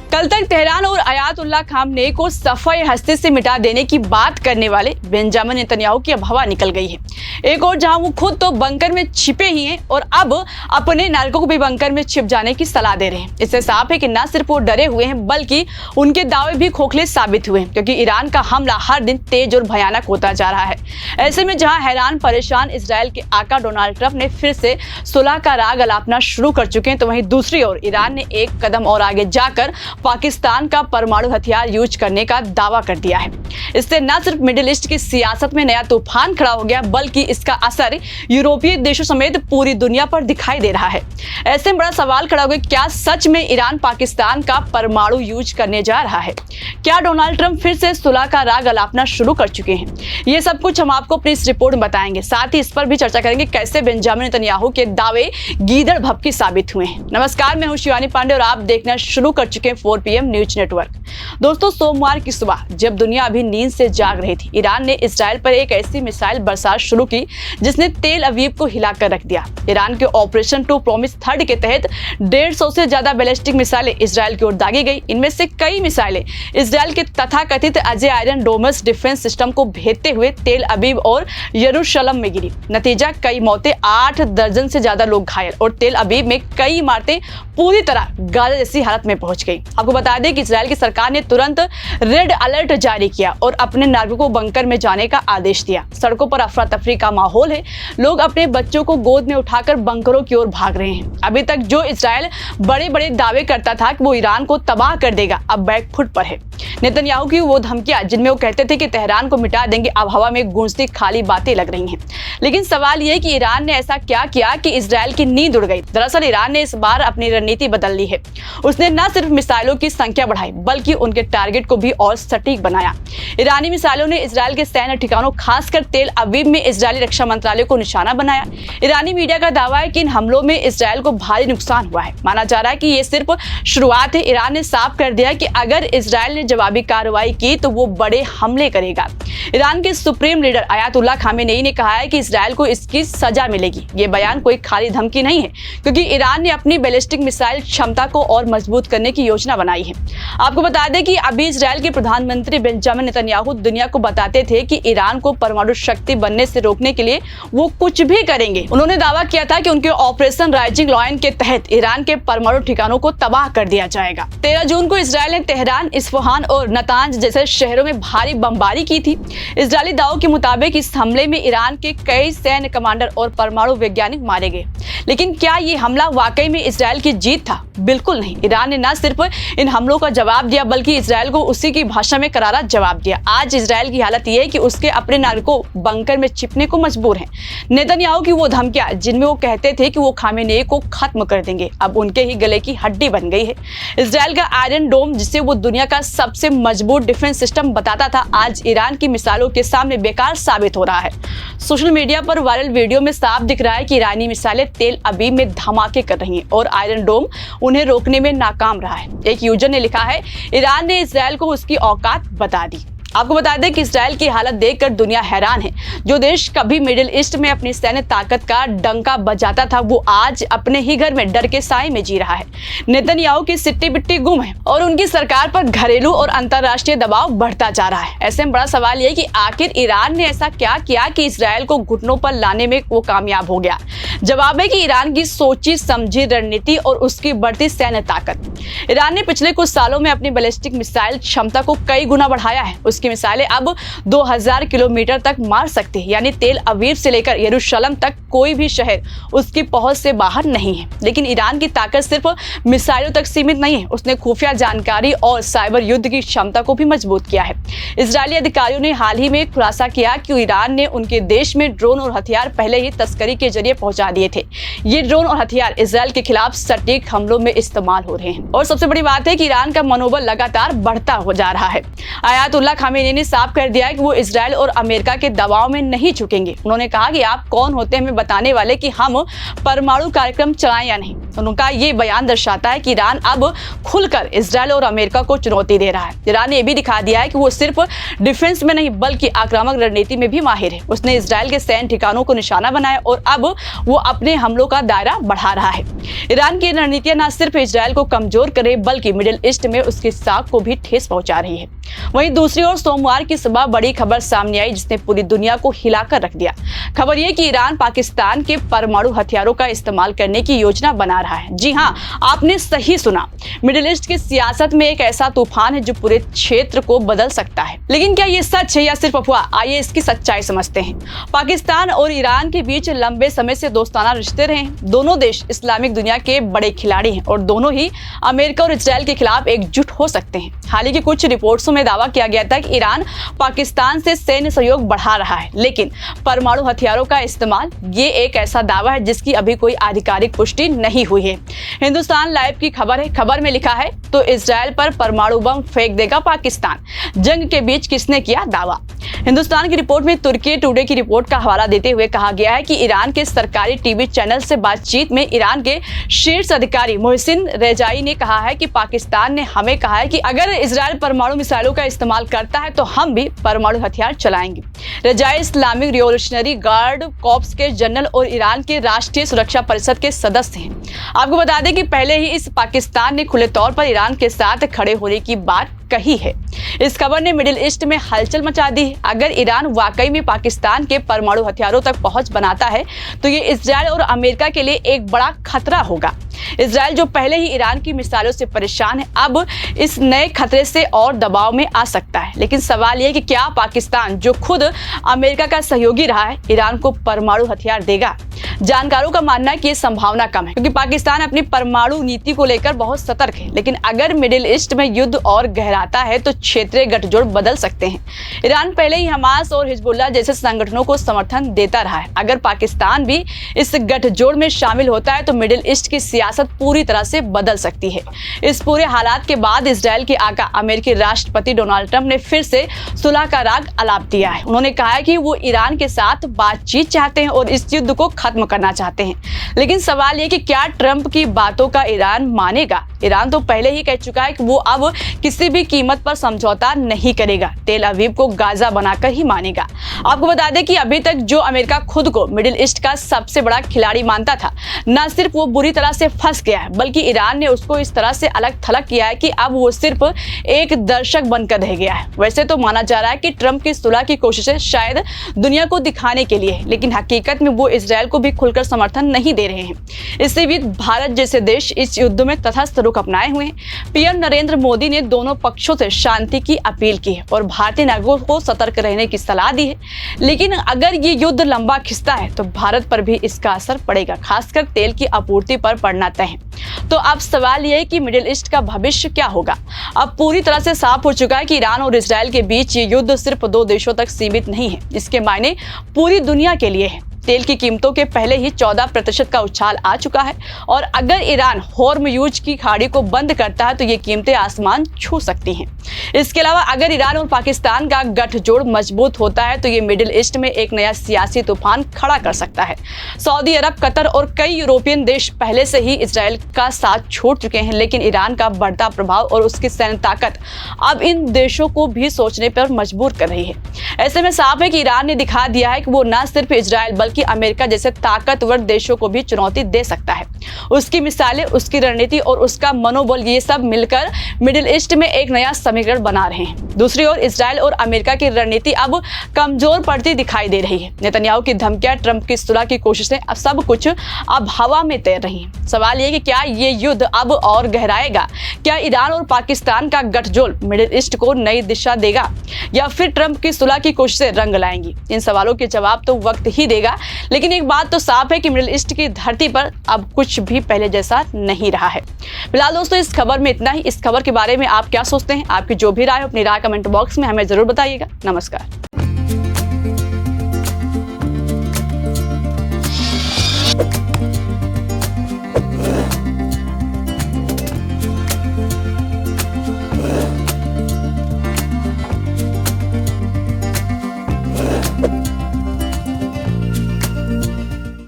कल तक तेहरान और आयतुल्लाह खामनेई को सफाई हस्ती से मिटा देने की बात करने वाले बेंजामिन नेतन्याहू की अब हवा निकल गई है। एक और जहां वो खुद तो बंकर में छिपे ही हैं और अब अपने नागरिकों को भी बंकर में छिप जाने की सलाह दे रहे हैं। इससे साफ है कि न सिर्फ वो डरे हुए हैं बल्कि उनके दावे भी खोखले साबित हुए हैं, क्योंकि ईरान का हमला हर दिन तेज और भयानक होता जा रहा है। ऐसे में जहां हैरान परेशान इजरायल के आका डोनाल्ड ट्रंप ने फिर से सुलह का राग अलापना शुरू कर चुके हैं, तो वहीं दूसरी ओर ईरान ने एक कदम और आगे जाकर पाकिस्तान का परमाणु हथियार यूज करने का दावा कर दिया है। इससे न सिर्फ मिडिल ईस्ट की सियासत में नया तूफान खड़ा हो गया बल्कि इसका असर यूरोपीय देशों समेत पूरी दुनिया पर दिखाई दे रहा है। ऐसे में बड़ा सवाल खड़ा हो गया, क्या सच में ईरान पाकिस्तान का परमाणु यूज करने जा रहा है? क्या डोनाल्ड ट्रंप फिर से सुलह का राग अलापना शुरू कर चुके हैं? ये सब कुछ हम आपको अपनी इस रिपोर्ट में बताएंगे। साथ ही इस पर भी चर्चा करेंगे कैसे बेंजामिन नेतन्याहू के दावे गीदड़ भभकी साबित हुए हैं। नमस्कार, मैं हूं शिवानी पांडे और आप देखना शुरू कर चुके हैं 4 PM न्यूज नेटवर्क। दोस्तों, सोमवार की सुबह जब दुनिया अभी नींद से जाग रही थी, ईरान ने इजरायल पर एक ऐसी मिसाइल बरसात शुरू की जिसने तेल अवीव को हिलाकर रख दिया। ईरान के ऑपरेशन टू प्रॉमिस थर्ड के तहत 150 से ज्यादा बैलिस्टिक मिसाइलें इजरायल की ओर दागी गई। इनमें से कई मिसाइलें इजरायल के तथाकथित Ajay iron Domus defence system को भेदते हुए तेल अवीव और यरूशलेम में गिरी। नतीजा कई मौतें, 8 दर्जन से ज्यादा लोग घायल और तेल अवीव में कई इमारतें पूरी तरह गाजा जैसी हालत में पहुंच गई। आपको बता दें कि इजरायल की सरकार ने तुरंत रेड अलर्ट जारी किया और अपने नागरिकों को बंकर में जाने का आदेश दिया। सड़कों पर अफरा तफरी का माहौल है, लोग अपने बच्चों को गोद में उठाकर बंकरों की ओर भाग रहे हैं। अभी तक जो इजरायल बड़े बड़े दावे करता था कि वो ईरान को तबाह कर देगा, अब बैकफुट पर है। नेतन्याहू की वो धमकियां जिनमें वो कहते थे कि तेहरान को मिटा देंगे, अब हवा में गूंजती खाली बातें लग रही हैं। लेकिन सवाल यह है कि ईरान ने ऐसा क्या किया कि इजरायल की नींद उड़ गई? दरअसल ईरान ने इस बार अपनी रणनीति बदल ली है। उसने न सिर्फ मिसाइलों की संख्या बढ़ाई बल्कि उनके टारगेट को भी और सटीक बनाया। ईरानी मिसाइलों ने इजरायल के सैन्य ठिकानों खासकर तेल अवीव में इजरायली रक्षा मंत्रालय को निशाना बनाया। ईरानी मीडिया का दावा है कि इन हमलों में इजरायल को भारी नुकसान हुआ है। माना जा रहा है कि ये सिर्फ शुरुआत है। ईरान ने साफ कर दिया कि अगर इजरायल ने जवाबी कार्रवाई की तो वो बड़े हमले करेगा। ईरान के सुप्रीम लीडर आयतुल्लाह खामेनेई ने कहा है कि इजरायल को इसकी सजा मिलेगी। ये बयान कोई खाली धमकी नहीं है, क्योंकि ईरान ने अपनी बैलिस्टिक मिसाइल क्षमता को और मजबूत करने की योजना बनाई है। आपको बता दें कि अभी इजरायल के प्रधानमंत्री बेंजामिन नेतन्याहू दुनिया को बताते थे कि ईरान को परमाणु शक्ति बनने से रोकने के लिए वो कुछ भी करेंगे। उन्होंने दावा किया था कि उनके ऑपरेशन राइजिंग लॉयन के तहत ईरान के परमाणु ठिकानों को तबाह कर दिया जाएगा। 13 जून को इजरायल ने तेहरान, इस्फहान और नतांज जैसे शहरों में भारी बमबारी की थी। इजरायली दावों के मुताबिक इस हमले में ईरान के कई सैन्य कमांडर और परमाणु वैज्ञानिक मारे गए। लेकिन क्या ये हमला वाकई में इजरायल की जीत था? बिल्कुल नहीं। ईरान ने न सिर्फ इन हमलों का जवाब दिया बल्कि इजरायल को उसी की भाषा में करारा जवाब दिया। आज इजरायल की हालत यह है कि उसके अपने नागरिकों बंकर में छिपने को मजबूर हैं। नेतन्याहू की वो धमकियां जिनमें वो कहते थे कि वो खामेनेई को खत्म कर देंगे, अब उनके ही गले की हड्डी बन गई है। इजरायल का आयरन डोम, जिसे वो दुनिया का सबसे मजबूत डिफेंस सिस्टम बताता था, आज ईरान की मिसाइलों के सामने बेकार साबित हो रहा है। सोशल मीडिया पर वायरल वीडियो में साफ दिख रहा है कि ईरानी मिसाइलें तेल अवीव में धमाके कर रही हैं और आयरन डोम उन्हें रोकने में नाकाम रहा है। एक यूजर ने लिखा है, ईरान ने इजरायल को उसकी औकात बता दी। आपको बता दें कि इजरायल की हालत देखकर दुनिया हैरान है। जो देश कभी मिडिल ईस्ट में अपनी सैन्य ताकत का डंका बजाता था, वो आज अपने ही घर में डर के साए में जी रहा है। नेतन्याहू की सिट्टी बिट्टी गुम है और उनकी सरकार पर घरेलू और अंतर्राष्ट्रीय दबाव बढ़ता जा रहा है। ऐसे में बड़ा सवाल यह कि आखिर ईरान ने ऐसा क्या किया कि इजरायल को घुटनों पर लाने में वो कामयाब हो गया? जवाब है कि ईरान की सोची समझी रणनीति और उसकी बढ़ती सैन्य ताकत। ईरान ने पिछले कुछ सालों में अपनी बैलिस्टिक मिसाइल क्षमता को कई गुना बढ़ाया है। उसकी मिसाइलें अब 2000 किलोमीटर तक मार सकती है, यानी तेल अवीव से लेकर यरूशलेम तक कोई भी शहर उसकी पहुंच से बाहर नहीं है। लेकिन ईरान की ताकत सिर्फ मिसाइलों तक सीमित नहीं है, उसने खुफिया जानकारी और साइबर युद्ध की क्षमता को भी मजबूत किया है। इजरायली अधिकारियों ने हाल ही में खुलासा किया कि ईरान ने उनके देश में ड्रोन और हथियार पहले ही तस्करी के जरिए पहुंचा दिए थे। ये ड्रोन और हथियार इजरायल के खिलाफ सटीक हमलों में इस्तेमाल हो रहे हैं। और सबसे बड़ी बात है कि ईरान का मनोबल लगातार बढ़ता हो जा रहा है। आयतुल्लाह खामेनी ने साफ कर दिया है कि वो इजराइल और अमेरिका के दबाव में नहीं झुकेंगे। उन्होंने कहा कि आप कौन होते हैं हमें बताने वाले कि हम परमाणु कार्यक्रम चलाएं या नहीं। उनका ये बयान दर्शाता है कि ईरान अब खुलकर इजराइल और अमेरिका को चुनौती दे रहा है। ईरान ने यह भी दिखा दिया है कि वो सिर्फ डिफेंस में नहीं बल्कि आक्रामक रणनीति में भी माहिर है। उसने इजराइल के सैन्य ठिकानों को निशाना बनाया और अब वो अपने हमलों का दायरा बढ़ा रहा है। ईरान की रणनीतियां न सिर्फ इजराइल को कमजोर करे बल्कि मिडिल ईस्ट में उसकी साख को भी ठेस पहुंचा रही है। वहीं दूसरी ओर सोमवार की सुबह बड़ी खबर सामने आई जिसने पूरी दुनिया को हिलाकर रख दिया। खबर यह कि ईरान पाकिस्तान के परमाणु हथियारों का इस्तेमाल करने की योजना बना रहा है। जी हां, आपने सही सुना। मिडिल ईस्ट की सियासत में एक ऐसा तूफान है जो पूरे क्षेत्र को बदल सकता है। लेकिन क्या ये सच है या सिर्फ अफवाह? आइए इसकी सच्चाई समझते हैं। पाकिस्तान और ईरान के बीच लंबे समय से दोस्ताना रिश्ते रहे हैं। दोनों देश इस्लामिक दुनिया के बड़े खिलाड़ी हैं और दोनों ही अमेरिका और इजराइल के खिलाफ एकजुट हो सकते हैं। हाल ही की कुछ रिपोर्ट्सों में दावा किया गया था कि ईरान पाकिस्तान से सैन्य सहयोग बढ़ा रहा है, लेकिन परमाणु हथियारों का इस्तेमाल ये एक ऐसा दावा है जिसकी अभी कोई आधिकारिक पुष्टि नहीं हुई है। हिंदुस्तान लाइव की खबर है। खबर में लिखा है तो इजराइल पर परमाणु बम फेंक देगा पाकिस्तान, जंग के बीच किसने किया दावा। हिंदुस्तान की रिपोर्ट में तुर्की टुडे की रिपोर्ट का हवाला देते हुए कहा गया है कि ईरान के सरकारी टीवी चैनल से बातचीत में ईरान के शीर्ष अधिकारी मोहसिन रेजाई ने कहा है कि पाकिस्तान ने हमें कहा है कि अगर इजराइल परमाणु मिसाइलों का इस्तेमाल करता है तो हम भी परमाणु हथियार चलाएंगे। Rezaei Islamic revolutionary guard corps के जनरल और ईरान के राष्ट्रीय सुरक्षा परिषद के सदस्य हैं। आपको बता दें कि पहले ही इस पाकिस्तान ने खुले तौर पर ईरान के साथ खड़े होने की बात कही है। इस खबर ने मिडिल ईस्ट में हलचल मचा दी है। अगर ईरान वाकई में पाकिस्तान के परमाणु हथियारों तक पहुंच बनाता है तो ये इजराइल और अमेरिका के लिए एक बड़ा खतरा होगा। इजराइल जो पहले ही ईरान की मिसाइलों से परेशान है, अब इस नए खतरे से और दबाव में आ सकता है। लेकिन सवाल यह कि क्या पाकिस्तान जो खुद अमेरिका का सहयोगी रहा है ईरान को परमाणु हथियार देगा? जानकारों का मानना है कि यह संभावना कम है क्योंकि पाकिस्तान अपनी परमाणु नीति को लेकर बहुत सतर्क है। लेकिन अगर मिडिल ईस्ट में युद्ध और गहराता है तो क्षेत्रीय गठजोड़ बदल सकते हैं। ईरान पहले ही हमास और हिजबुल्लाह जैसे संगठनों को समर्थन देता रहा है। अगर पाकिस्तान भी इस गठजोड़ में शामिल होता है तो मिडिल ईस्ट की सियासत पूरी तरह से बदल सकती है। इस पूरे हालात के बाद इजराइल के आका अमेरिकी राष्ट्रपति डोनाल्ड ट्रंप ने फिर से सुलह का राग अलाप दिया है। उन्होंने कहा है कि वो ईरान के साथ बातचीत चाहते हैं और इस युद्ध को खत्म करना चाहते हैं। लेकिन सवाल ये कि क्या ट्रंप की बातों का ईरान मानेगा? ईरान तो पहले ही कह चुका है कि वो अब किसी भी कीमत पर समझौता नहीं करेगा। तेल अवीव को गाजा बनाकर ही मानेगा। आपको बता दें कि अभी तक जो अमेरिका खुद को मिडिल ईस्ट का सबसे बड़ा खिलाड़ी मानता था, न सिर्फ वो बुरी तरह से फंस गया है बल्कि ईरान ने उसको इस तरह से अलग थलग किया है कि अब वो सिर्फ एक दर्शक बनकर रह गया है। वैसे तो माना जा रहा है कि ट्रंप की सुलह की कोशिशें शायद दुनिया को दिखाने के लिए है, लेकिन हकीकत में वो इजराइल को भी खुलकर समर्थन नहीं दे रहे हैं। इससे भी भारत जैसे देश इस युद्ध में तटस्थ रुख अपनाए हुए हैं। पीएम नरेंद्र मोदी ने दोनों पक्षों से शांति की अपील की है और भारतीय नागरिकों को सतर्क रहने की सलाह दी है। लेकिन अगर ये युद्ध लंबा खिंचता है तो भारत पर भी इसका असर पड़ेगा, खासकर तेल की आपूर्ति पर पड़ना तय है। तो अब सवाल यह है कि मिडिल ईस्ट का भविष्य क्या होगा? अब पूरी तरह से साफ हो चुका है कि ईरान और इजराइल के बीच ये युद्ध सिर्फ दो देशों तक सीमित नहीं है, इसके मायने पूरी दुनिया के लिए है। तेल की कीमतों के पहले ही 14% का उछाल आ चुका है और अगर ईरान होर्मुज की खाड़ी को बंद करता है तो ये कीमतें आसमान छू सकती हैं। इसके अलावा अगर ईरान और पाकिस्तान का गठजोड़ मजबूत होता है तो ये मिडिल ईस्ट में एक नया सियासी तूफान खड़ा कर सकता है। सऊदी अरब, कतर और कई यूरोपियन देश पहले से ही इजराइल का साथ छोड़ चुके हैं, लेकिन ईरान का बढ़ता प्रभाव और उसकी सैन्य ताकत अब इन देशों को भी सोचने पर मजबूर कर रही है। ऐसे में साफ है कि ईरान ने दिखा दिया है कि वो न सिर्फ इजराइल बल्कि अमेरिका जैसे ताकतवर देशों को भी चुनौती दे सकता है। उसकी मिसाइलें, उसकी रणनीति और उसका मनोबल, ये सब मिलकर मिडिल ईस्ट में एक नया समीकरण बना रहे हैं। दूसरी ओर इजराइल और अमेरिका की रणनीति अब कमजोर पड़ती दिखाई दे रही है। नेतन्याहू की धमकियां, ट्रंप की सुलह की कोशिशें, अब सब कुछ अब हवा में तैर रही है। सवाल यह कि क्या ये युद्ध अब और गहराएगा? क्या ईरान और पाकिस्तान का गठजोड़ मिडिल ईस्ट को नई दिशा देगा या फिर ट्रंप की सुलह की कोशिशें रंग लाएंगी? इन सवालों के जवाब तो वक्त ही देगा, लेकिन एक बात तो साफ है कि मिडिल ईस्ट की धरती पर अब कुछ भी पहले जैसा नहीं रहा है। फिलहाल दोस्तों इस खबर में इतना ही। इस खबर के बारे में आप क्या सोचते हैं? आपकी जो भी राय हो अपनी राय कमेंट बॉक्स में हमें जरूर बताइएगा। नमस्कार।